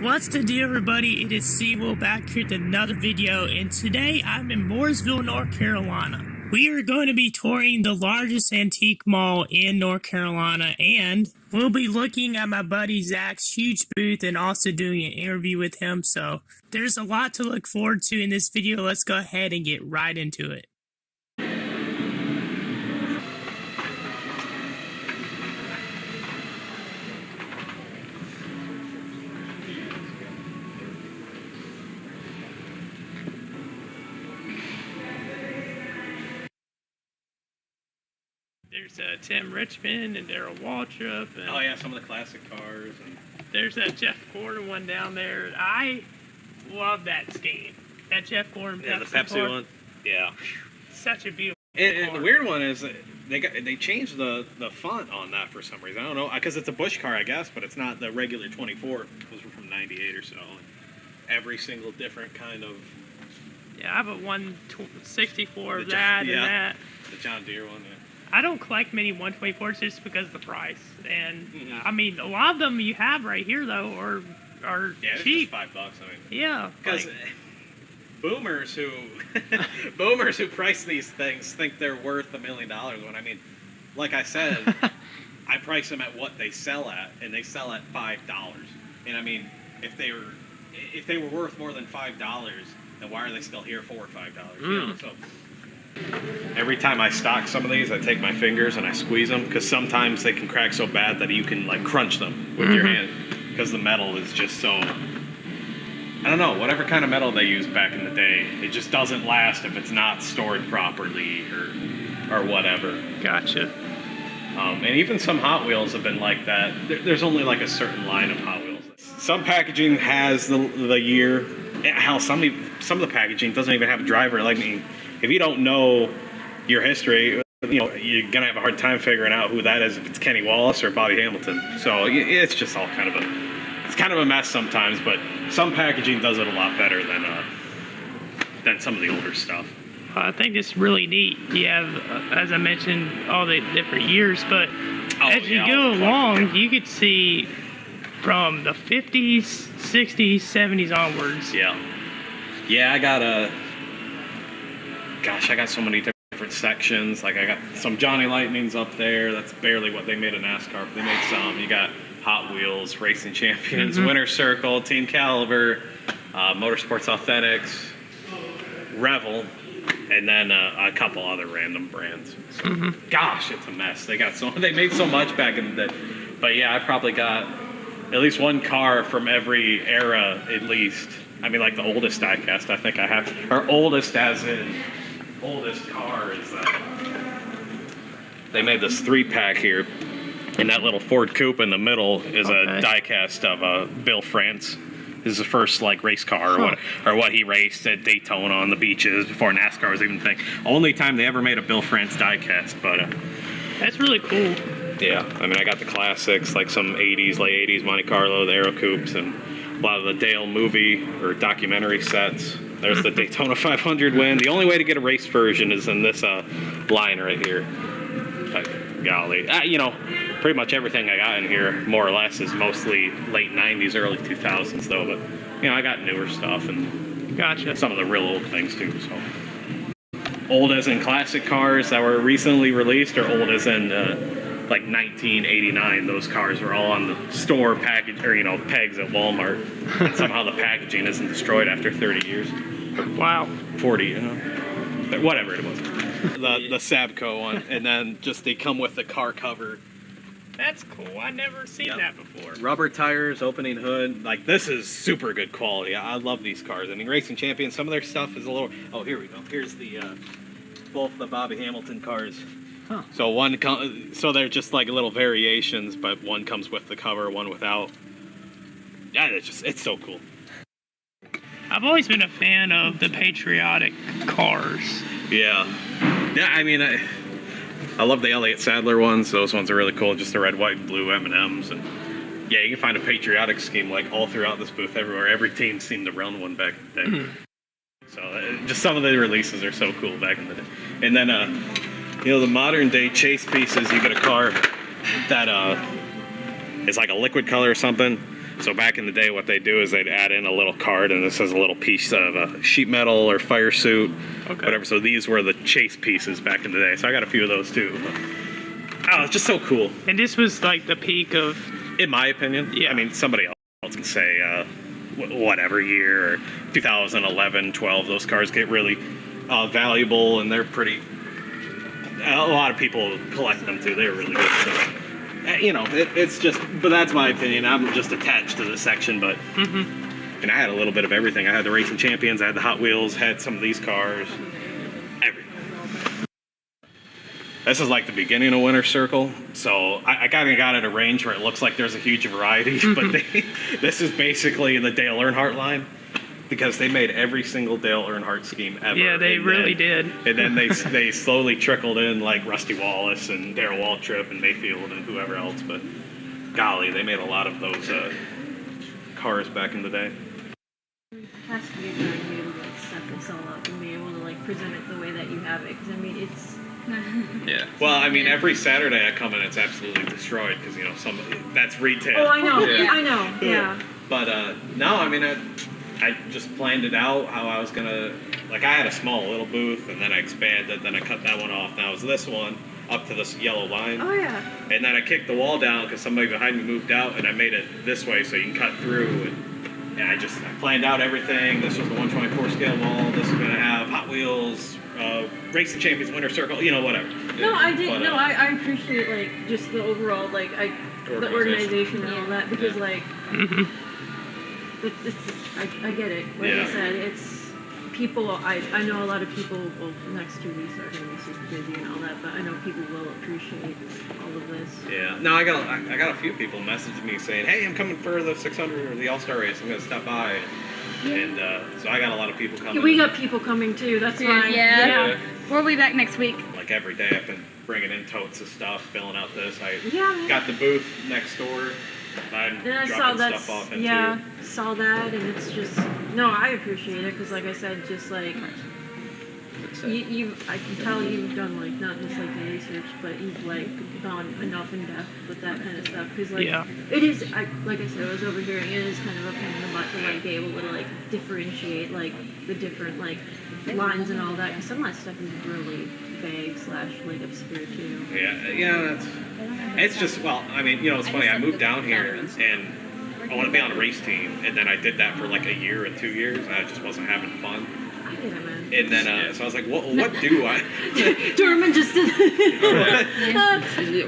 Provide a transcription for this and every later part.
What's the deal, everybody? It is Seawell back here with another video, and today I'm in Mooresville, North Carolina. We are going to be touring the largest antique mall in North Carolina, and we'll be looking at my buddy Zach's huge booth and also doing an interview with him. So there's a lot to look forward to in this video. Let's go ahead and get right into it. There's Tim Richmond and Daryl Waltrip. And oh yeah, some of the classic cars. And there's that Jeff Gordon one down there. I love that scheme. That Jeff Gordon Pepsi, the Pepsi one. Yeah. Such a beautiful and the weird one is they changed the font on that for some reason. I don't know, because it's a Busch car, I guess, but it's not the regular 24. Those were from '98 or so. Every single different kind of. Yeah, I have a 164 of that and that. The John Deere one. Yeah. I don't collect many 124s just because of the price, and I mean a lot of them you have right here though are cheap. Just $5. I mean, yeah, because boomers who boomers who price these things think they're worth $1 million. When I mean, like I said, I price them at what they sell at, and they sell at $5. And I mean, if they were worth more than $5, then why are they still here for $5? You know, so. Every time I stock some of these, I take my fingers and I squeeze them, because sometimes they can crack so bad that you can like crunch them with your hand, because the metal is just so, I don't know, whatever kind of metal they used back in the day, it just doesn't last if it's not stored properly or whatever. Gotcha. And even some Hot Wheels have been like that. There's only like a certain line of Hot Wheels. Some packaging has the year. Hell, some of the packaging doesn't even have a driver. Like, I mean, if you don't know your history, you know, you're gonna have a hard time figuring out who that is, if it's Kenny Wallace or Bobby Hamilton. So it's just all kind of a mess sometimes. But some packaging does it a lot better than some of the older stuff. I think it's really neat. You have, as I mentioned, all the different years, but as you go along, you could see from the 50s, 60s, 70s onwards. Yeah, I got so many different sections. Like, I got some Johnny Lightnings up there. That's barely what they made in NASCAR, but they made some. You got Hot Wheels, Racing Champions, Winter Circle, Team Caliber, Motorsports Authentics, Revel, and then a couple other random brands. So, gosh, it's a mess. They made so much back in the day. But yeah, I probably got at least one car from every era, at least. I mean, like the oldest diecast I think I have, or oldest as in oldest car is they made this 3-pack here, and that little Ford Coupe in the middle is a diecast of Bill France. This is the first like race car or what he raced at Daytona on the beaches before NASCAR was even a thing. Only time they ever made a Bill France diecast, but that's really cool. Yeah, I mean, I got the classics, like some late 80s Monte Carlo, the Aero Coupes, and a lot of the Dale movie or documentary sets. There's the Daytona 500 win. The only way to get a race version is in this line right here. But golly, you know, pretty much everything I got in here, more or less, is mostly late 90s, early 2000s, though. But, you know, I got newer stuff and some of the real old things, too. So, old as in classic cars that were recently released, or old as in like 1989, those cars were all on the store package, or, you know, pegs at Walmart, and somehow the packaging isn't destroyed after 30 years. Wow. 40, you know, whatever it was. The Sabco one, and then just they come with the car cover. That's cool. I've never seen that before. Rubber tires, opening hood. Like, this is super good quality. I love these cars. I mean, Racing Champions, some of their stuff is a little. Oh, here we go. Here's the both the Bobby Hamilton cars. Huh. So they're just like little variations, but one comes with the cover, one without. Yeah, it's so cool. I've always been a fan of the patriotic cars. Yeah, I mean, I love the Elliott Sadler ones. Those ones are really cool. Just the red, white, and blue M&Ms, and yeah, you can find a patriotic scheme like all throughout this booth everywhere. Every team seemed to run one back in the day. So just some of the releases are so cool back in the day. And then you know, the modern day chase pieces, you get a car that is like a liquid color or something. So back in the day, what they do is they'd add in a little card, and this has a little piece of sheet metal or fire suit, whatever. So these were the chase pieces back in the day. So I got a few of those too. Oh, it's just so cool. And this was like the peak of, in my opinion. Yeah. I mean, somebody else can say whatever year, or 2011, 12. Those cars get really valuable, and they're pretty. A lot of people collect them too. They're really good. So, you know, it's just. But that's my opinion. I'm just attached to this section, but. And I had a little bit of everything. I had the Racing Champions. I had the Hot Wheels. Had some of these cars. Everything. This is like the beginning of Winter Circle, so I kind of got at a range where it looks like there's a huge variety, but this is basically the Dale Earnhardt line, because they made every single Dale Earnhardt scheme ever. yeah, they really did. And then they slowly trickled in like Rusty Wallace and Darrell Waltrip and Mayfield and whoever else, but golly, they made a lot of those cars back in the day. It has to be very new to like set this all up and be able to like present it the way that you have it, because I mean it's. Yeah. Well, I mean, every Saturday I come in, it's absolutely destroyed because that's retail. Oh, I know. Yeah. I know. Yeah. But no, I mean, I just planned it out how I was gonna. Like, I had a small little booth, and then I expanded, then I cut that one off. Now it's this one up to this yellow line. Oh yeah. And then I kicked the wall down because somebody behind me moved out, and I made it this way so you can cut through. And I planned out everything. This was the 124 scale wall. This is gonna have Hot Wheels. Racing Champions, Winter Circle, you know, whatever. No, I did. But, I appreciate like just the overall like the organization and all that, because like I get it. Like I said, it's people. I know a lot of people. Well, the next 2 weeks are going to be super busy and all that, but I know people will appreciate all of this. Yeah. No, I got a few people messaging me saying, "Hey, I'm coming for the 600 or the All-Star race. I'm going to stop by." And so I got a lot of people coming. We got people coming too. That's fine. Yeah. We'll be back next week. Like every day, I've been bringing in totes of stuff, filling out this. I got the booth next door. I'm and I saw that. Saw that, and it's just I appreciate it, because like I said, just like I can tell you've done like not just like the research, but you've like gone enough in depth with that kind of stuff, because like it is. Like I said, I was overhearing it is kind of a pain in the butt to like be able to like differentiate like the different like lines and all that, because some of that stuff is really vague / like obscure too. It's just, well, I mean, you know, it's funny. I moved down here and I want to be on a race team, and then I did that for like a year and 2 years, and I just wasn't having fun. I get it, man. And then, so I was like, what do I? Dorman just did.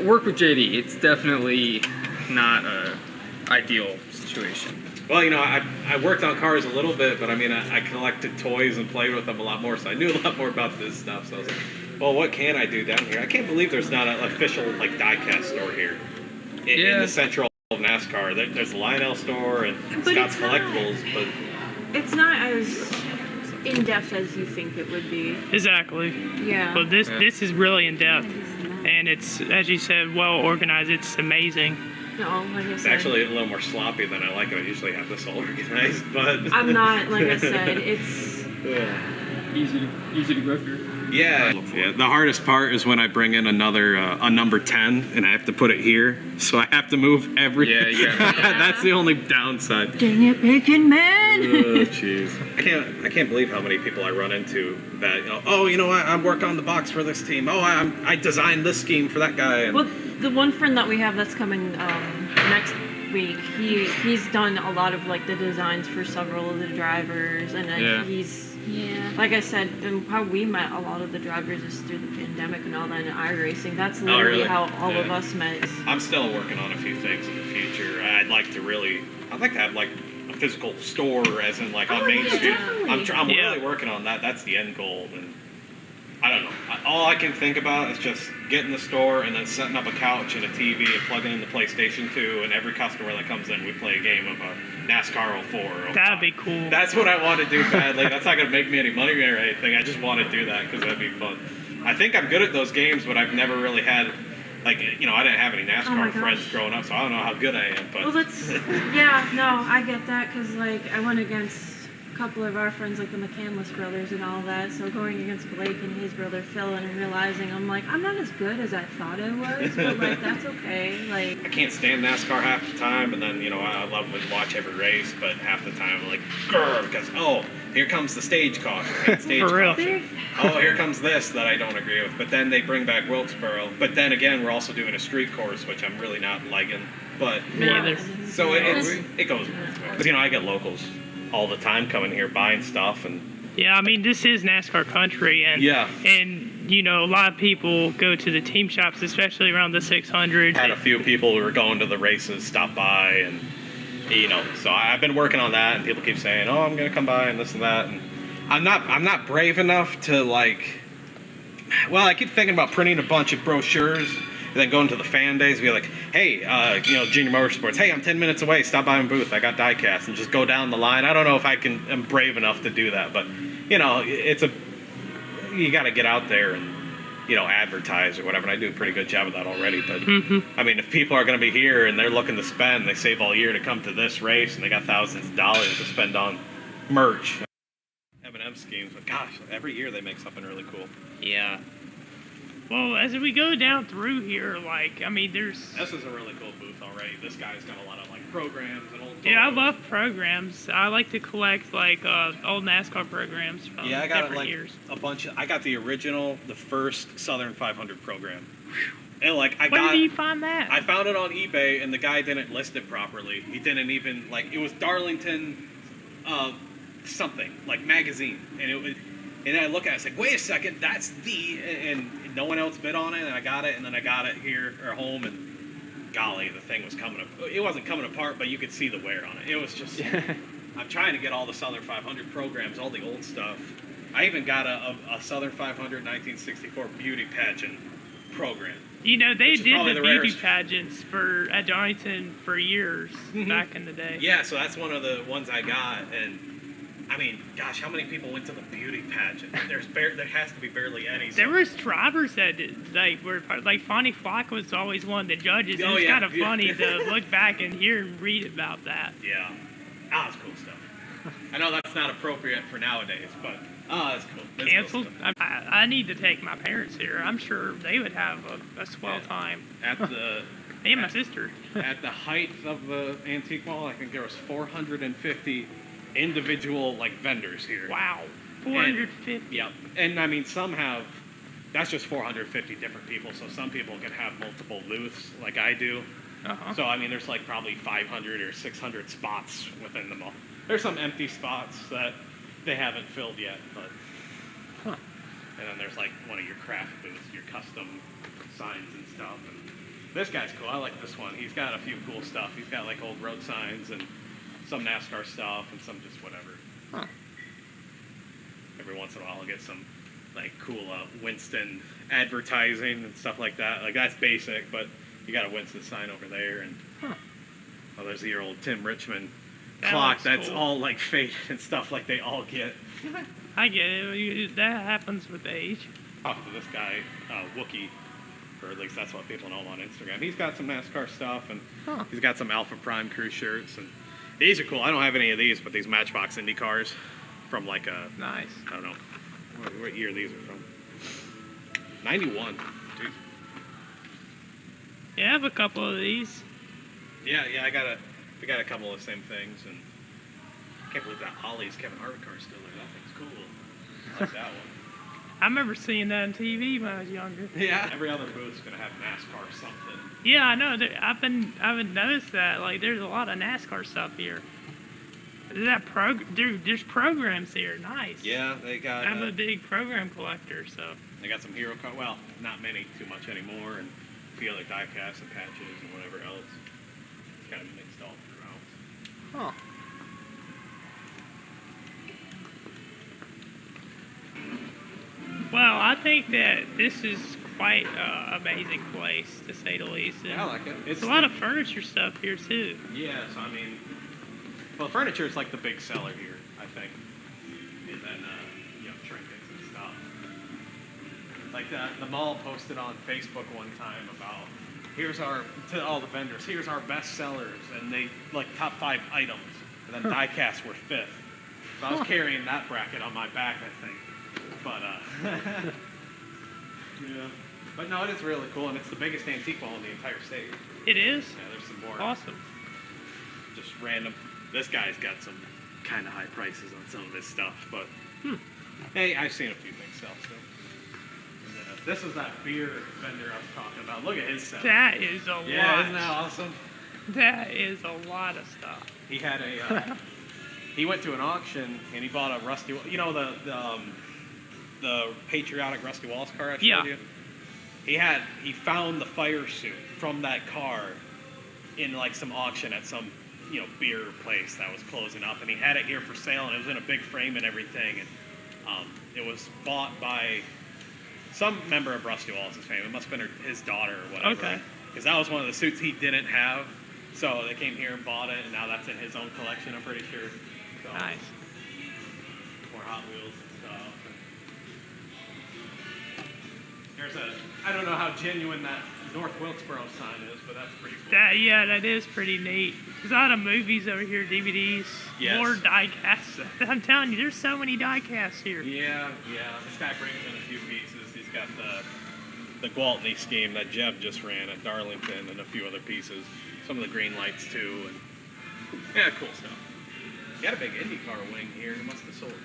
Work with JD. It's definitely not a ideal situation. Well, you know, I worked on cars a little bit, but I mean, I collected toys and played with them a lot more, so I knew a lot more about this stuff. So I was like, well, what can I do down here? I can't believe there's not an official like diecast store here in the central of NASCAR. There's the Lionel store and Scott's Collectibles, but it's not as in depth as you think it would be. Exactly. Yeah. But this is really in depth, and it's, as you said, well organized. It's amazing. No, like I said, it's actually a little more sloppy than I like it. I usually have this all organized, but I'm not. Like I said, it's easy to go through. Yeah. The hardest part is when I bring in another a number 10 and I have to put it here, so I have to move everything. Yeah. That's the only downside. Dang it, Bacon Man! Oh, jeez. I can't believe how many people I run into that, you know, oh, you know what, I'm working on the box for this team. Oh, I designed this scheme for that guy. And well, the one friend that we have that's coming next week, he's done a lot of like the designs for several of the drivers, and he's. Yeah. Like I said, and how we met a lot of the drivers is through the pandemic and all that, and iRacing. That's literally how all of us met. I'm still working on a few things in the future. I'd like to have like a physical store, as in like on Main Street. I'm really working on that. That's the end goal. And I don't know. All I can think about is just getting the store and then setting up a couch and a TV and plugging in the PlayStation 2, and every customer that comes in, we play a game of a NASCAR 04 or 05. That'd be cool. That's what I want to do badly. That's not going to make me any money or anything. I just want to do that because that'd be fun. I think I'm good at those games, but I've never really had, like, you know, I didn't have any NASCAR friends growing up, so I don't know how good I am. But well, I get that, because like I went against a couple of our friends, like the McCandless brothers and all that. So going against Blake and his brother Phil, and realizing I'm like, I'm not as good as I thought I was, but like that's okay. Like I can't stand NASCAR half the time, and then I love to watch every race, but half the time I'm like, grr, because here comes the stage caution. Stage For real. caution. Here comes this that I don't agree with. But then they bring back Wilkesboro. But then again, we're also doing a street course, which I'm really not liking. But Me either. so it goes both ways. Because I get locals all the time coming here buying stuff, and Yeah, I mean, this is NASCAR country, and a lot of people go to the team shops, especially around the 600. Had a few people who were going to the races stop by, and so I've been working on that, and people keep saying, "Oh, I'm gonna come by and this and that," and I'm not brave enough to like. Well, I keep thinking about printing a bunch of brochures and then going to the fan days and be like, "Hey, Junior Motorsports, hey, I'm 10 minutes away. Stop by my booth. I got Diecast," and just go down the line. I don't know if I'm brave enough to do that, but you got to get out there and advertise or whatever. And I do a pretty good job of that already. But I mean, if people are going to be here and they're looking to spend, they save all year to come to this race, and they got thousands of dollars to spend on merch, M&M schemes. But gosh, every year they make something really cool. Yeah. Well, as we go down through here, there's... This is a really cool booth already. This guy's got a lot of programs and old. Yeah, I love programs. I like to collect old NASCAR programs from different years. A bunch of. I got the original, the first Southern 500 program. And Where did you find that? I found it on eBay, and the guy didn't list it properly. He didn't even it was Darlington, something magazine, and it was. And then I look at it, it's like, wait a second, that's and no one else bid on it, and I got it, and then I got it here or home, and golly, the thing was coming up. It wasn't coming apart, but you could see the wear on it. It was just, I'm trying to get all the Southern 500 programs, all the old stuff. I even got a Southern 500 1964 beauty pageant program. They did the beauty rarest. pageants at Darlington for years back in the day. Yeah, so that's one of the ones I got, and I mean, gosh, how many people went to the beauty pageant? There has to be barely any. There was drivers that were Fonnie Flock was always one of the judges. And it's kind of funny to look back and hear and read about that. Yeah, that's cool stuff. I know that's not appropriate for nowadays, but that's cool. That's Canceled. Cool I need to take my parents here. I'm sure they would have a swell time. At the and my sister. At the height of the antique mall, I think there was 450 individual vendors here. Wow, 450. Yep, and I mean that's just 450 different people. So some people can have multiple booths like I do. So I mean, there's probably 500 or 600 spots within the mall. There's some empty spots that they haven't filled yet, but. And then there's one of your craft booths, your custom signs and stuff. And this guy's cool. I like this one. He's got a few cool stuff. He's got old road signs and some NASCAR stuff and some just whatever. Every once in a while I'll get some cool Winston advertising and stuff like that. That's basic, but you got a Winston sign over there, and there's your old Tim Richmond clock that's cool. All faded and stuff they all get. I get it. That happens with age. Talked to this guy, Wookie, or at least that's what people know him on Instagram. He's got some NASCAR stuff, and he's got some Alpha Prime crew shirts, and these are cool. I don't have any of these, but these Matchbox Indy cars from nice. I don't know what year these are from. 91. Jeez. Yeah, I have a couple of these. Yeah, we got a couple of the same things, and I can't believe that Ollie's Kevin Harvick car is still there. That thing's cool. I like that one. I remember seeing that on TV when I was younger. Yeah. Every other booth's gonna have NASCAR something. Yeah, I know. I've noticed that. There's a lot of NASCAR stuff here. There's programs here. Nice. Yeah, they got. I'm a big program collector, so. They got some hero cars. Well, not many, too much anymore, and a few other Diecast and patches and whatever else. It's kind of mixed all throughout. Well, I think that this is quite an amazing place, to say the least. And yeah, I like it. It's a lot of furniture stuff here, too. Yeah, so I mean, well, furniture is the big seller here, I think. And then, trinkets and stuff. The mall posted on Facebook one time about, to all the vendors, here's our best sellers, and they, top 5 items. And then Diecast were 5th. So I was carrying that bracket on my back, I think. But yeah. But no, it is really cool, and it's the biggest antique mall in the entire state. It is? Yeah, there's some more. Awesome. Just random. This guy's got some kind of high prices on some of his stuff, but hey, I've seen a few things sell. So this is that beer vendor I was talking about. Look at his stuff. That is a lot. Yeah, isn't that awesome? That is a lot of stuff. He had a. He went to an auction and he bought a rusty. You know the patriotic Rusty Wallace car I showed you. He found the fire suit from that car in like some auction at some beer place that was closing up, and he had it here for sale, and it was in a big frame and everything, and it was bought by some member of Rusty Wallace's family. It must have been his daughter or whatever. Okay. Because that was one of the suits he didn't have, so they came here and bought it, and now that's in his own collection, I'm pretty sure. So, Nice. more Hot Wheels and stuff. There's I don't know how genuine that North Wilkesboro sign is, but that's pretty cool. That is pretty neat. There's a lot of movies over here, DVDs, Yes. more diecasts. I'm telling you, there's so many diecasts here. Yeah. This guy brings in a few pieces. He's got the Gwaltney scheme that Jeb just ran at Darlington and a few other pieces. Some of the green lights too, and yeah, cool stuff. He had a big IndyCar wing here. He must have sold it.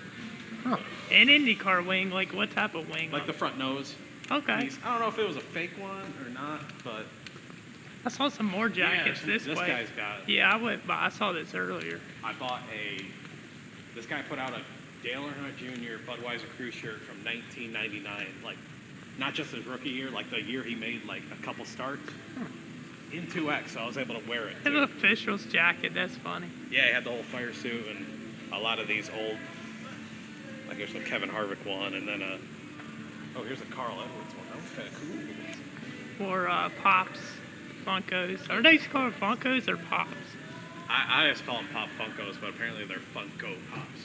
Huh. An IndyCar wing, like what type of wing? Like the front nose. Okay. I don't know if it was a fake one or not, but I saw some more jackets this way. guy's got. Yeah, I saw this earlier. I bought this guy put out a Dale Earnhardt Jr. Budweiser crew shirt from 1999, like not just his rookie year, like the year he made like a couple starts. In 2X, so I was able to wear it. An official's jacket, that's funny. Yeah, he had the whole fire suit and a lot of these old, like there's a Kevin Harvick one, and then here's a Carl Edwards one. That was kind of cool. Or Pops, Funkos. Are they called Funkos or Pops? I just call them Pop Funkos, but apparently they're Funko Pops.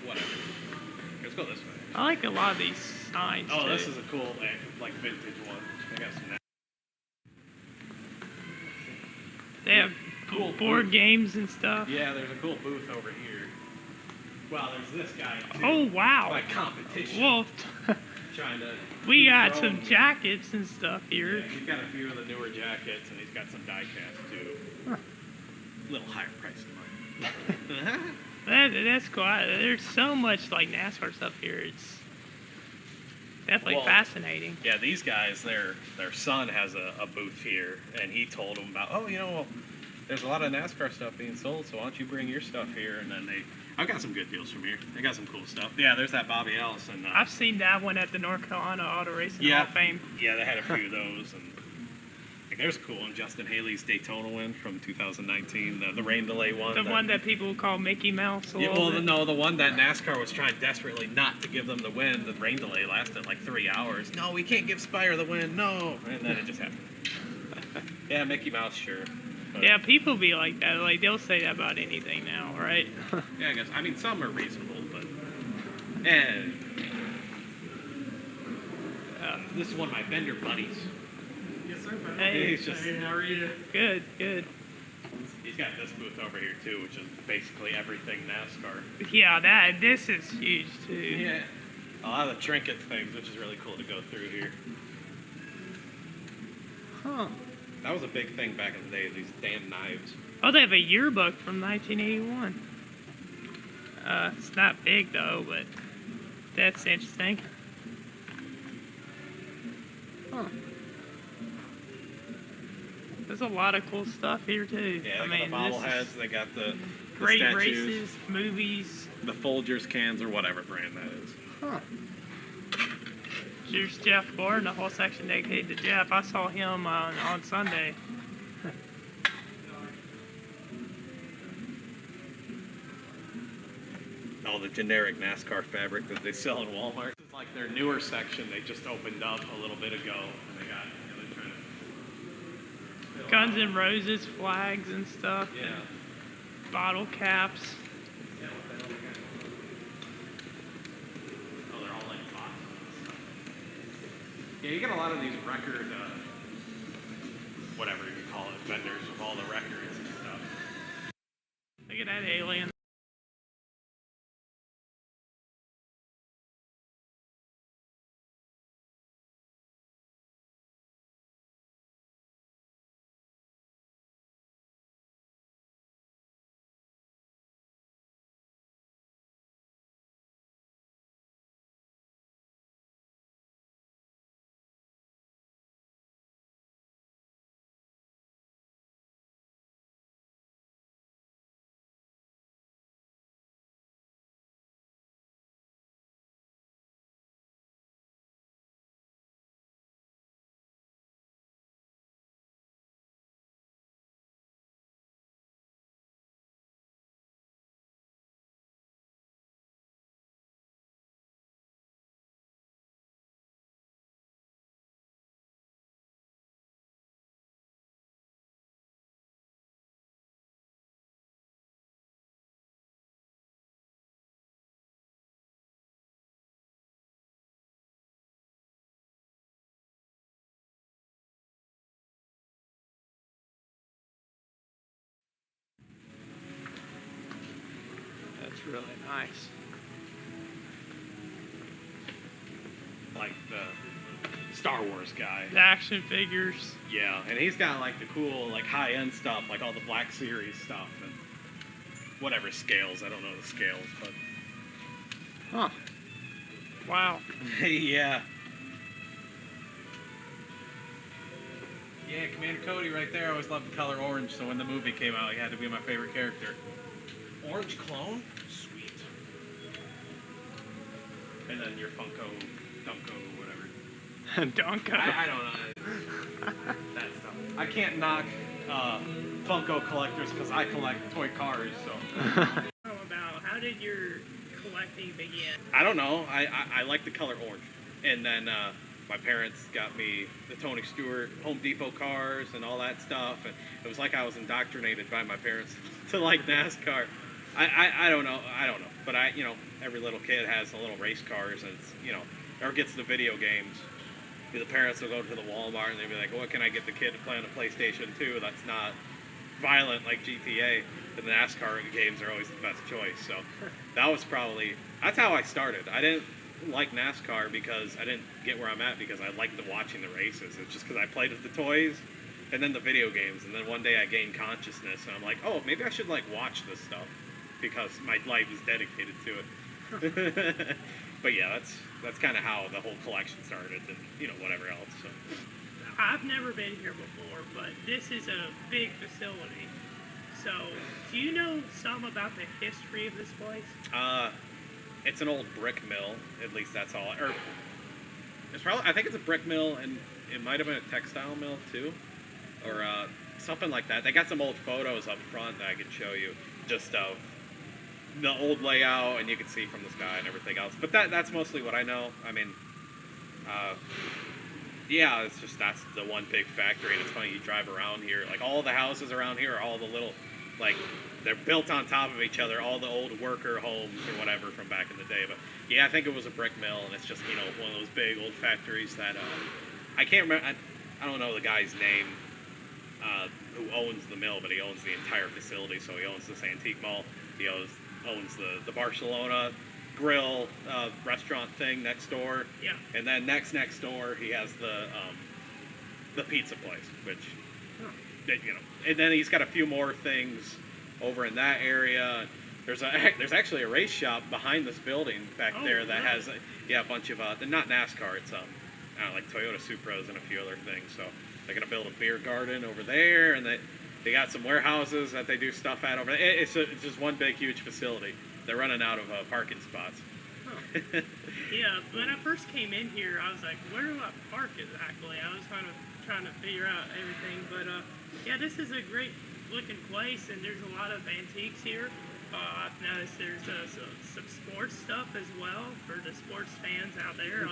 Whatever. Let's go this way. I like a lot of these signs. Oh, too. this is a cool, like vintage one. They got some. They have Cool board booth. games and stuff. Yeah, there's a cool booth over here. Well, there's this guy too. Oh, wow. Like competition. Well, Trying to. we got grow. some jackets and stuff here. Yeah, he's got a few of the newer jackets, and he's got some diecast too. Huh. A little higher price than mine. That's cool. There's so much like NASCAR stuff here. It's definitely Well, fascinating. Yeah, these guys, their son has a booth here, and he told them about, there's a lot of NASCAR stuff being sold, so why don't you bring your stuff here? And then I've got some good deals from here. They got some cool stuff. Yeah, there's that Bobby Allison. I've seen that one at the North Carolina Auto Racing Hall of Fame. Yeah, they had a few of those, and there's a cool one. Justin Haley's Daytona win from 2019, the rain delay one. The one that people call Mickey Mouse. The one that NASCAR was trying desperately not to give them the win. The rain delay lasted like 3 hours. No, we can't give Spire the win. No, and then it just happened. Yeah, Mickey Mouse, sure. But, yeah, people be like that. Like they'll say that about anything now, right? Yeah, I guess. I mean, some are reasonable, but this is one of my vendor buddies. Yes, sir. Hey, He's just. Hey, how are you? Good. He's got this booth over here too, which is basically everything NASCAR. Yeah, this is huge too. Yeah, a lot of the trinket things, which is really cool to go through here. Huh. That was a big thing back in the day, these damn knives. Oh, they have a yearbook from 1981. It's not big though, but that's interesting. Huh. There's a lot of cool stuff here too. Yeah, I they mean, got the this bobbleheads, is they got the great statues, races, movies. the Folgers cans, or whatever brand that is. Huh. Here's Jeff Gordon, the whole section dedicated to Jeff. I saw him on Sunday. All the generic NASCAR fabric that they sell in Walmart. It's like their newer section they just opened up a little bit ago. And they got, they're trying to Guns N' Roses flags and stuff. Yeah. And bottle caps. Yeah, what the hell they got? Oh, they're all like boxes and stuff. Yeah, you get a lot of these record, whatever you call it, vendors with all the records and stuff. Look at that alien. really nice. Like the Star Wars guy. The action figures. Yeah, and he's got like the cool, like high-end stuff, like all the Black Series stuff and whatever scales. I don't know the scales, but Huh. Wow. yeah. Yeah, Commander Cody right there. I always loved the color orange, so when the movie came out, he had to be my favorite character. Orange clone? Sweet. And then your Funko, Dunko, whatever. Donko. I don't know. That stuff. I can't knock Funko collectors because I collect toy cars, so. How did your collecting begin? I don't know. I like the color orange. And then my parents got me the Tony Stewart Home Depot cars and all that stuff. And it was like I was indoctrinated by my parents to like NASCAR. I don't know. But every little kid has the little race cars and it's, or gets the video games. The parents will go to the Walmart and they'll be like, what can I get the kid to play on a PlayStation 2 that's not violent like GTA? And the NASCAR games are always the best choice. So that's how I started. I didn't like NASCAR because I didn't get where I'm at because I liked watching the races. It's just because I played with the toys and then the video games. And then one day I gained consciousness and I'm like, oh, maybe I should watch this stuff because my life is dedicated to it. But yeah, that's kind of how the whole collection started and, whatever else. So. I've never been here before, but this is a big facility. So, do you know some about the history of this place? It's an old brick mill. At least that's all. Or I think it's a brick mill, and it might have been a textile mill too, or something like that. They got some old photos up front that I could show you, just of the old layout, and you can see from the sky and everything else. But that's mostly what I know. I mean, yeah, it's just that's the one big factory, and it's funny, you drive around here, like all the houses around here are all the little, like, they're built on top of each other, all the old worker homes or whatever from back in the day. But yeah, I think it was a brick mill, and it's just, one of those big old factories that, I can't remember, I don't know the guy's name, who owns the mill, but he owns the entire facility. So he owns this antique mall, he owns the Barcelona grill restaurant thing next door. Yeah. And then next door he has the pizza place, which and then he's got a few more things over in that area. There's actually a race shop behind this building back there that has a bunch of not NASCAR, it's like Toyota Supras and a few other things. So they're gonna build a beer garden over there, and they got some warehouses that they do stuff at over there. It's just one big huge facility. They're running out of parking spots. Huh. Yeah, when I first came in here, I was like, where do I park exactly? I was kind of trying to figure out everything, but yeah, this is a great looking place, and there's a lot of antiques here. I've noticed there's some sports stuff as well for the sports fans out there.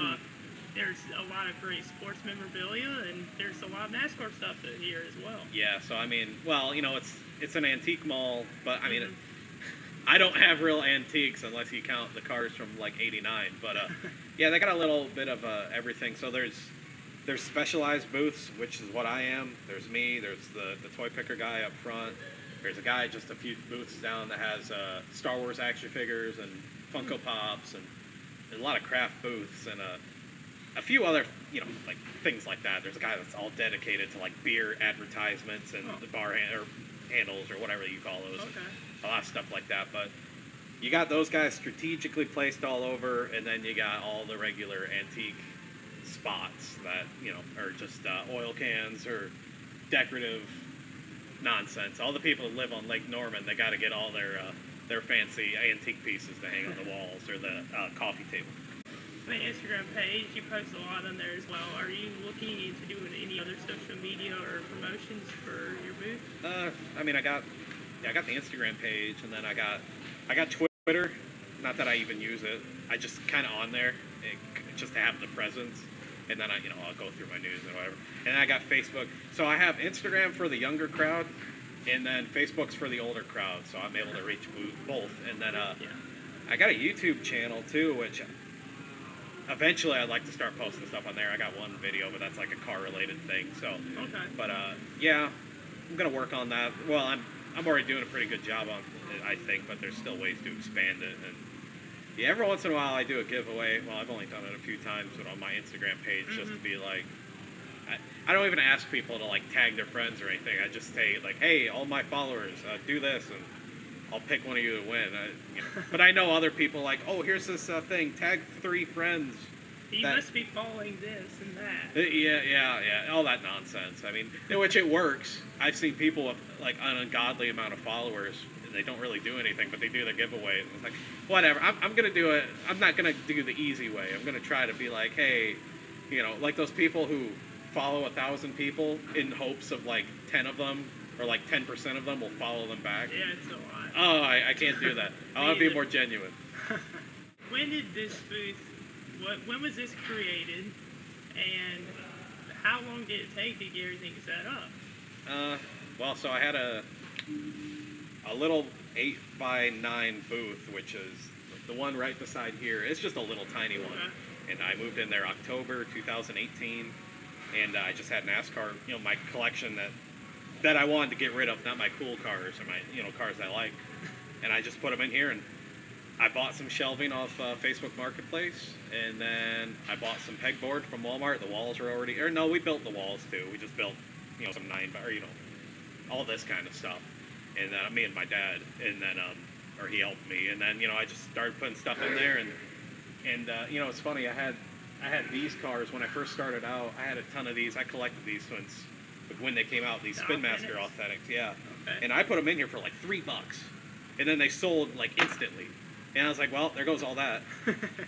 There's a lot of great sports memorabilia, and there's a lot of NASCAR stuff here as well. Yeah, so I mean, well, it's an antique mall, but I mean, I don't have real antiques unless you count the cars from like '89. But yeah, they got a little bit of everything. So there's specialized booths, which is what I am. There's me. There's the toy picker guy up front. There's a guy just a few booths down that has Star Wars action figures and Funko Pops and a lot of craft booths and a few other like things like that. There's a guy that's all dedicated to like beer advertisements and the bar handles or whatever you call those. Okay. A lot of stuff like that, but you got those guys strategically placed all over, and then you got all the regular antique spots that are just oil cans or decorative nonsense. All the people that live on Lake Norman, they got to get all their fancy antique pieces to hang on the walls or the coffee table. The Instagram page, you post a lot on there as well. Are you looking into doing any other social media or promotions for your booth? I mean, I got the Instagram page, and then I got Twitter. Not that I even use it. I just kind of on there, just to have the presence. And then I'll go through my news and whatever. And then I got Facebook. So I have Instagram for the younger crowd, and then Facebook's for the older crowd. So I'm able to reach both. And then I got a YouTube channel too, which eventually I'd like to start posting stuff on there. I got one video, but that's like a car-related thing. So, okay. But yeah, I'm gonna work on that. Well, I'm already doing a pretty good job on I think, but there's still ways to expand it. And yeah, every once in a while I do a giveaway. Well, I've only done it a few times, but on my Instagram page, just to be like, I don't even ask people to like tag their friends or anything. I just say like, hey, all my followers, do this, and I'll pick one of you to win. But I know other people like, oh, here's this thing, tag 3 friends. You must be following this and that. Yeah, all that nonsense. I mean, in which it works. I've seen people with like an ungodly amount of followers, and they don't really do anything, but they do the giveaway. It's like, whatever. I'm gonna do it. I'm not gonna do the easy way. I'm gonna try to be like, hey, like those people who follow 1,000 people in hopes of like 10 of them or like 10% of them will follow them back. Yeah, it's a lot. Oh, I can't do that. I want to be more genuine. When did this booth? When was this created, and how long did it take to get everything set up? Well, so I had a little 8x9 booth, which is the one right beside here. It's just a little tiny one, and I moved in there October 2018, and I just had NASCAR, my collection that I wanted to get rid of, not my cool cars or my cars I like, and I just put them in here. And I bought some shelving off Facebook Marketplace, and then I bought some pegboard from Walmart. The walls are already, or no, we built the walls too. We just built, some 9x, or all this kind of stuff. And me and my dad, and then, or he helped me, and then I just started putting stuff in there, and it's funny. I had these cars when I first started out. I had a ton of these. I collected these when they came out. These Spin Master Authentics, yeah. Okay. And I put them in here for like $3, and then they sold like instantly. And I was like, well, there goes all that.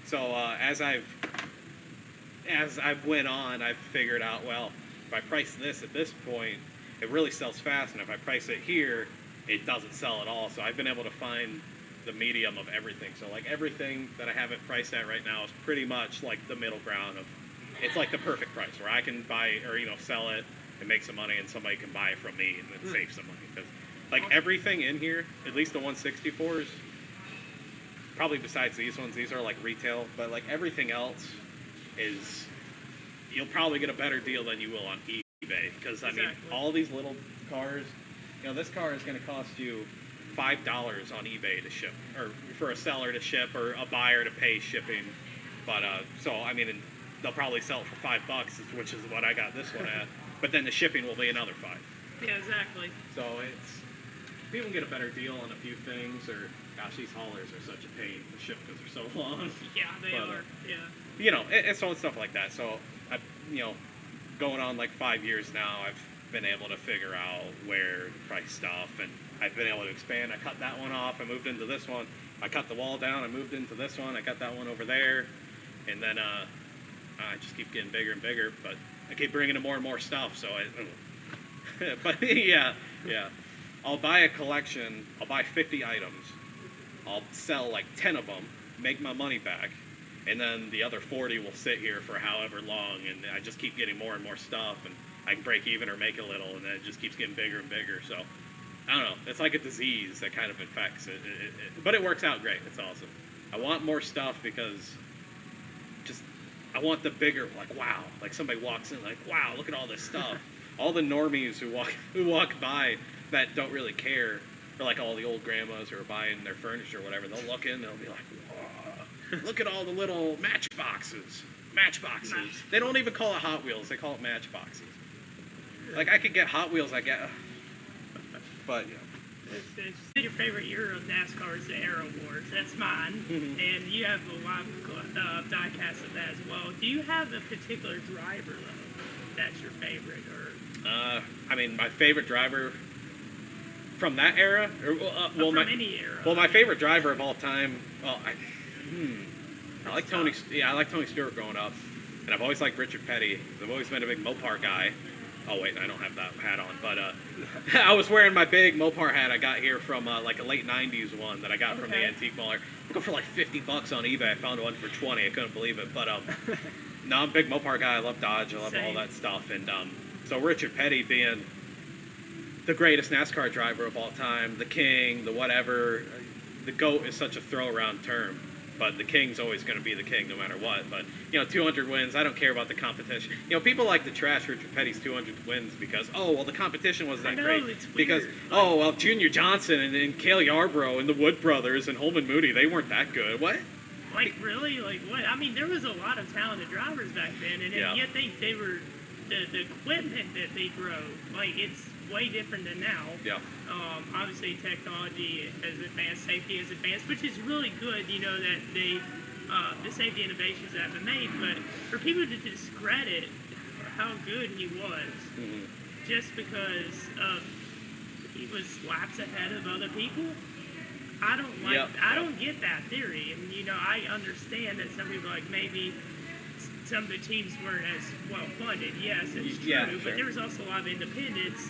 So as I went on, I've figured out, well, if I price this at this point, it really sells fast, and if I price it here, it doesn't sell at all. So I've been able to find the medium of everything. So like everything that I have it priced at right now is pretty much like the middle ground of, it's like the perfect price where I can buy or sell it and make some money, and somebody can buy it from me and then save some money. Because like everything in here, at least the 164s, probably besides these ones, these are like retail, but like everything else is, you'll probably get a better deal than you will on eBay, because I mean, all these little cars, this car is going to cost you $5 on eBay to ship, or for a seller to ship, or a buyer to pay shipping. But so I mean, they'll probably sell it for $5, which is what I got this one at. But then the shipping will be another $5. Yeah, exactly. So it's, people can get a better deal on a few things, or gosh, these haulers are such a pain to ship because they're so long. Yeah, they are. Yeah. And so stuff like that. So I, going on like 5 years now, I've been able to figure out where to price stuff, and I've been able to expand. I cut that one off, I moved into this one. I cut the wall down, I moved into this one. I got that one over there, and then I just keep getting bigger and bigger. But I keep bringing in more and more stuff. So but yeah. I'll buy a collection. I'll buy 50 items. I'll sell like 10 of them, make my money back, and then the other 40 will sit here for however long, and I just keep getting more and more stuff, and I can break even or make a little, and then it just keeps getting bigger and bigger. So I don't know. It's like a disease that kind of infects it. But it works out great. It's awesome. I want more stuff because I want the bigger, like, wow. Like somebody walks in like, wow, look at all this stuff. All the normies who walk by that don't really care, or like all the old grandmas who are buying their furniture or whatever, they'll look in, they'll be like, whoa, look at all the little matchboxes. They don't even call it Hot Wheels, they call it matchboxes. Like, I could get Hot Wheels, I get, but yeah. Your favorite year of NASCAR is the Aero Wars. That's mine. And you have a lot of diecast of that as well. Do you have a particular driver, though, that's your favorite? Or I mean, my favorite driver from that era? From any era. Well, my favorite driver of all time, I like Tony Stewart growing up. And I've always liked Richard Petty. I've always been a big Mopar guy. Oh wait, I don't have that hat on, but I was wearing my big Mopar hat I got here from like a late '90s one that I got from the antique mauler. I go for like $50 on eBay. I found one for 20. I couldn't believe it, but no, I'm a big Mopar guy. I love Dodge. I love all that stuff, and so Richard Petty being the greatest NASCAR driver of all time, the king, the whatever, the GOAT is such a throw around term, But the king's always going to be the king no matter what. But, 200 wins, I don't care about the competition. People like to trash Richard Petty's 200 wins because, the competition wasn't that great. It's weird. Because, Junior Johnson and Cale Yarborough and the Wood Brothers and Holman Moody, they weren't that good. What? Like, really? Like, what? I mean, there was a lot of talented drivers back then, and you think they were, the equipment that they drove, like, it's way different than now. Yeah. Obviously, technology has advanced, safety has advanced, which is really good, that they, the safety innovations that have been made, but for people to discredit how good he was, just because he was laps ahead of other people, I don't get that theory. And, I understand that some people, like, maybe some of the teams weren't as well funded. Yes, it's true, but there was also a lot of independence.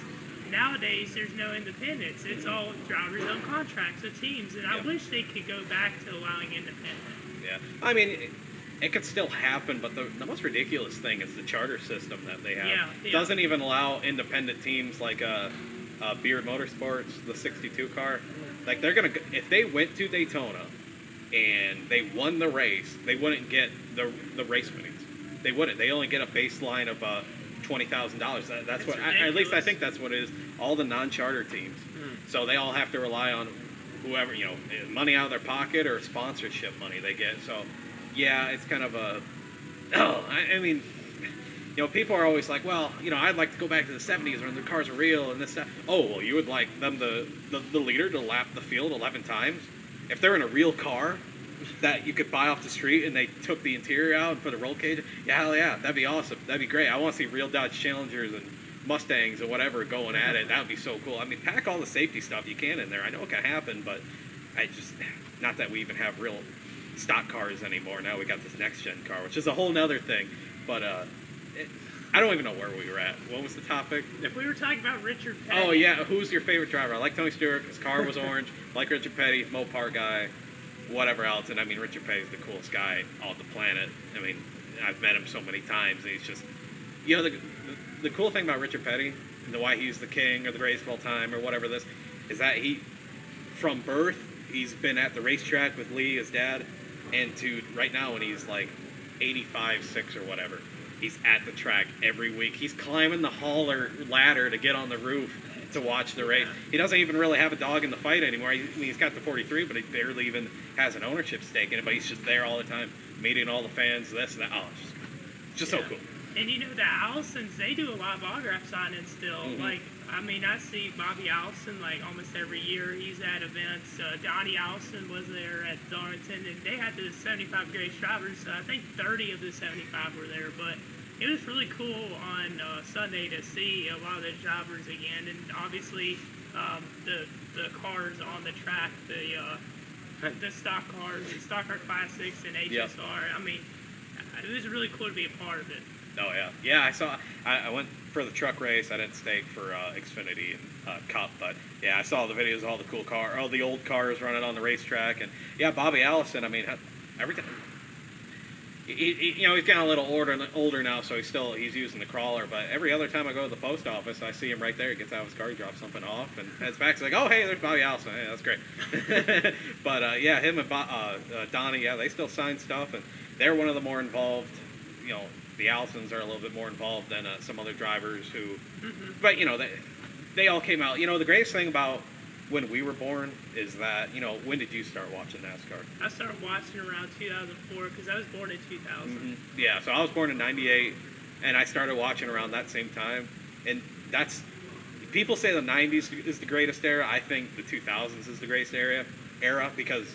Nowadays, there's no independence. It's all drivers on contracts with teams, and I wish they could go back to allowing independence. Yeah, I mean, it could still happen, but the most ridiculous thing is the charter system that they have. Yeah. Doesn't even allow independent teams like Beard Motorsports, the 62 car. Like, they're gonna, if they went to Daytona and they won the race, they wouldn't get the race winnings. They wouldn't. They only get a baseline of $20,000. That's what. At least I think that's what it is. All the non-charter teams. So they all have to rely on whoever, money out of their pocket or sponsorship money they get. So, yeah, it's kind of a. I mean, people are always like, well, I'd like to go back to the 70s when the cars are real and this stuff. Oh, well, you would like them the leader to lap the field 11 times if they're in a real car that you could buy off the street and they took the interior out and put a roll cage. Yeah, hell yeah, that'd be awesome. That'd be great. I want to see real Dodge Challengers and Mustangs or whatever going at it. That would be so cool. I mean, pack all the safety stuff you can in there. I know it can happen, but not that we even have real stock cars anymore. Now we got this next gen car, which is a whole nother thing. But I don't even know where we were at. What was the topic? If we were talking about Richard Petty. Oh yeah, who's your favorite driver? I like Tony Stewart. His car was orange. I like Richard Petty, Mopar guy. Whatever else, and I mean, Richard Petty's the coolest guy on the planet. I mean, I've met him so many times, and he's just, the cool thing about Richard Petty, and why he's the king or the greatest of all time or whatever this, is that from birth, he's been at the racetrack with Lee, his dad, and to right now when he's like 85, 6 or whatever, he's at the track every week. He's climbing the hauler ladder to get on the roof to watch the race. He doesn't even really have a dog in the fight anymore. He's got the 43, but he barely even has an ownership stake in it, but he's just there all the time, meeting all the fans, this and that. Oh, it's just so cool. And the Allisons, they do a lot of autograph signings still. Like, I mean, I see Bobby Allison, like, almost every year. He's at events. Donnie Allison was there at Darlington, and they had the 75 greatest drivers. I think 30 of the 75 were there, but it was really cool on Sunday to see a lot of the drivers again, and obviously the cars on the track, the stock cars, the stock car classics and HSR. Yep. I mean, it was really cool to be a part of it. Oh yeah, yeah. I went for the truck race. I didn't stake for Xfinity and Cup, but yeah, I saw the videos of all the old cars running on the racetrack, and yeah, Bobby Allison. I mean, every time. He's getting a little older now, so he's using the crawler. But every other time I go to the post office, I see him right there. He gets out of his car, he drops something off, and heads back. He's like, "Oh, hey, there's Bobby Allison. Hey, that's great." But yeah, him and Donnie, yeah, they still sign stuff, and they're one of the more involved. The Allisons are a little bit more involved than some other drivers who. But they all came out. The greatest thing about when we were born is that, when did you start watching NASCAR? I started watching around 2004 because I was born in 2000. Yeah, so I was born in 98, and I started watching around that same time. And people say the 90s is the greatest era. I think the 2000s is the greatest era because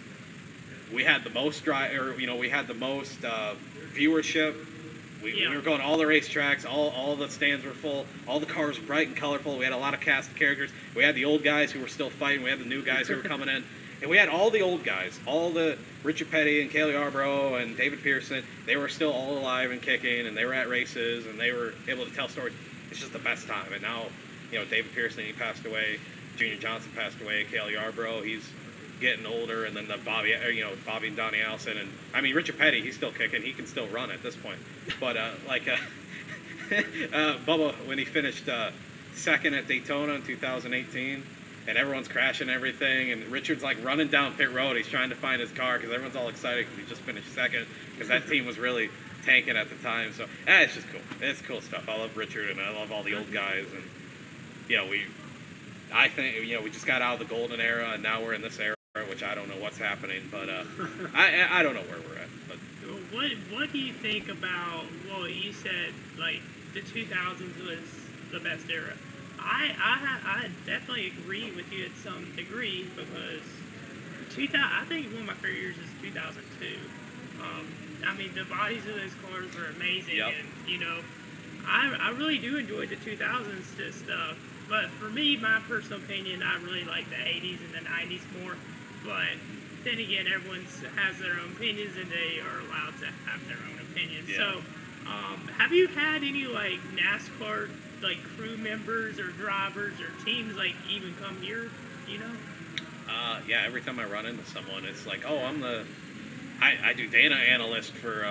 we had the most we had the most viewership. We were going to all the racetracks, all the stands were full, all the cars were bright and colorful. We had a lot of cast of characters. We had the old guys who were still fighting. We had the new guys who were coming in. And we had all the old guys, all the Richard Petty and Cale Yarborough and David Pearson. They were still all alive and kicking, and they were at races, and they were able to tell stories. It's just the best time. And now, David Pearson, he passed away. Junior Johnson passed away. Cale Yarborough, he's getting older, and then the Bobby and Donnie Allison, and I mean Richard Petty, he's still kicking, he can still run at this point. But Bubba, when he finished second at Daytona in 2018, and everyone's crashing everything, and Richard's like running down pit road. He's trying to find his car because everyone's all excited because he just finished second because that team was really tanking at the time. So it's just cool. It's cool stuff. I love Richard and I love all the old guys, and I think we just got out of the golden era and now we're in this era, which I don't know what's happening, but I don't know where we're at. But what do you think about? Well, you said like the 2000s was the best era. I definitely agree with you at some degree because I think one of my favorite years is 2002. I mean, the bodies of those cars are amazing, and I really do enjoy the 2000s stuff. But for me, my personal opinion, I really like the 80s and the 90s more. But then again, everyone has their own opinions, and they are allowed to have their own opinions. Yeah. So, have you had any like NASCAR crew members or drivers or teams even come here? Yeah. Every time I run into someone, it's like, oh, I do data analyst for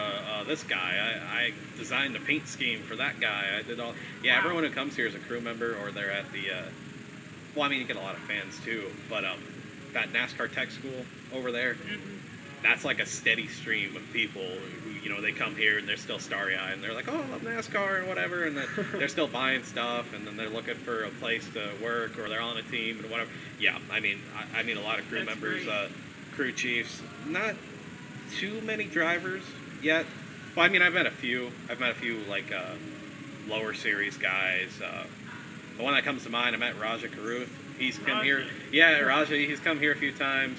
this guy. I designed the paint scheme for that guy. I did all. Yeah, wow. Everyone who comes here is a crew member, or they're at the. Well, I mean, you get a lot of fans too, but that NASCAR tech school over there, that's like a steady stream of people who they come here and they're still starry-eyed and they're like, oh, I love NASCAR and whatever, and then they're still buying stuff, and then they're looking for a place to work, or they're on a team and whatever. Yeah, I mean a lot of crew members, crew chiefs, not too many drivers yet. Well, I mean, I've met a few lower series guys. The one that comes to mind, I met Raja Karuth. He's come here. Yeah, Raja, he's come here a few times.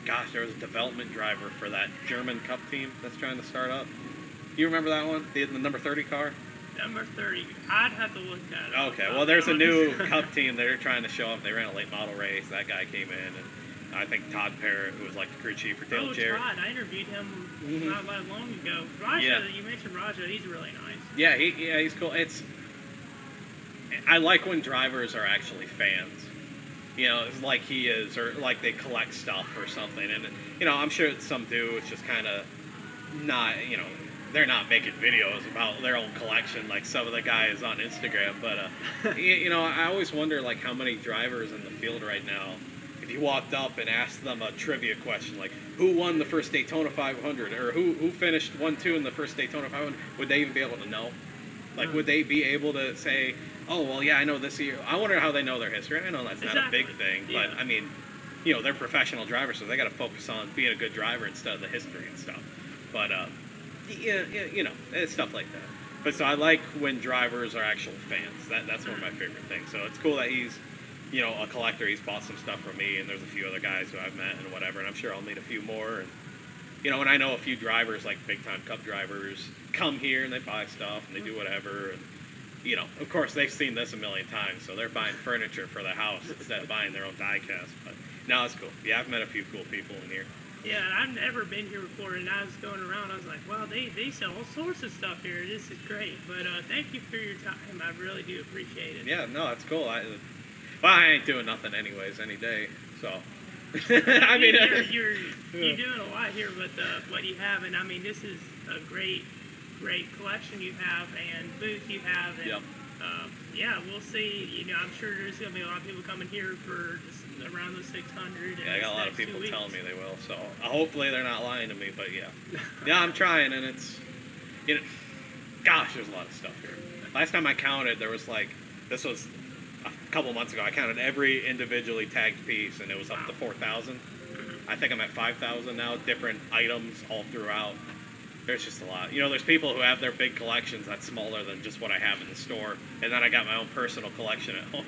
Gosh, there was a development driver for that German Cup team that's trying to start up. You remember that one? The number 30 car? Number 30. I'd have to look at it. Okay, well, there's a new Cup team they're trying to show up. They ran a late model race. That guy came in, and I think Todd Parrott, who was like the crew chief for Dale Jarrett. Todd. I interviewed him not that long ago. Raja, you mentioned Raja. He's really nice. Yeah, he's cool. I like when drivers are actually fans. It's like he is, or like they collect stuff or something. And, I'm sure some do. It's just kind of not, they're not making videos about their own collection like some of the guys on Instagram. But, I always wonder, like, how many drivers in the field right now, if you walked up and asked them a trivia question, like, who won the first Daytona 500? Or who finished 1-2 in the first Daytona 500? Would they even be able to know? Like, would they be able to say, oh, well, yeah, I know this year. I wonder how they know their history. I know that's not a big thing, but, I mean, they're professional drivers, so they got to focus on being a good driver instead of the history and stuff. But, it's stuff like that. But so I like when drivers are actual fans. That's one of my favorite things. So it's cool that he's, a collector. He's bought some stuff from me, and there's a few other guys who I've met and whatever, and I'm sure I'll meet a few more. And, and I know a few drivers, like big-time Cup drivers, come here and they buy stuff and they do whatever. And, of course, they've seen this a million times, so they're buying furniture for the house instead of buying their own diecast. But no, it's cool. Yeah, I've met a few cool people in here. Yeah, and I've never been here before, and I was going around, I was like, wow, they sell all sorts of stuff here. This is great. But thank you for your time. I really do appreciate it. Yeah, no, it's cool. I ain't doing nothing anyways any day, so. I mean, you're doing a lot here with what you have, and I mean, this is a great collection you have and booth you have, and yeah, we'll see. I'm sure there's gonna be a lot of people coming here for just around the 600. Yeah, I got a lot of people telling me they will, so hopefully they're not lying to me. But yeah, I'm trying, and it's gosh, there's a lot of stuff here. Last time I counted, there was this was a couple months ago. I counted every individually tagged piece, and it was up to 4,000. I think I'm at 5,000 now. Different items all throughout. There's just a lot. There's people who have their big collections that's smaller than just what I have in the store, and then I got my own personal collection at home.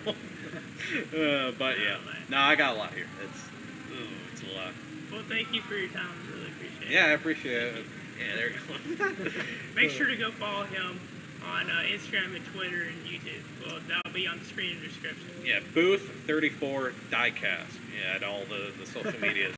But yeah, no, I got a lot here. It's a lot. Well, thank you for your time. I really appreciate it. Yeah, I appreciate it. Yeah, there you go. Make sure to go follow him on Instagram and Twitter and YouTube. Well, that'll be on the screen in the description. Yeah, Booth 34 Diecast. Yeah, at all the social medias.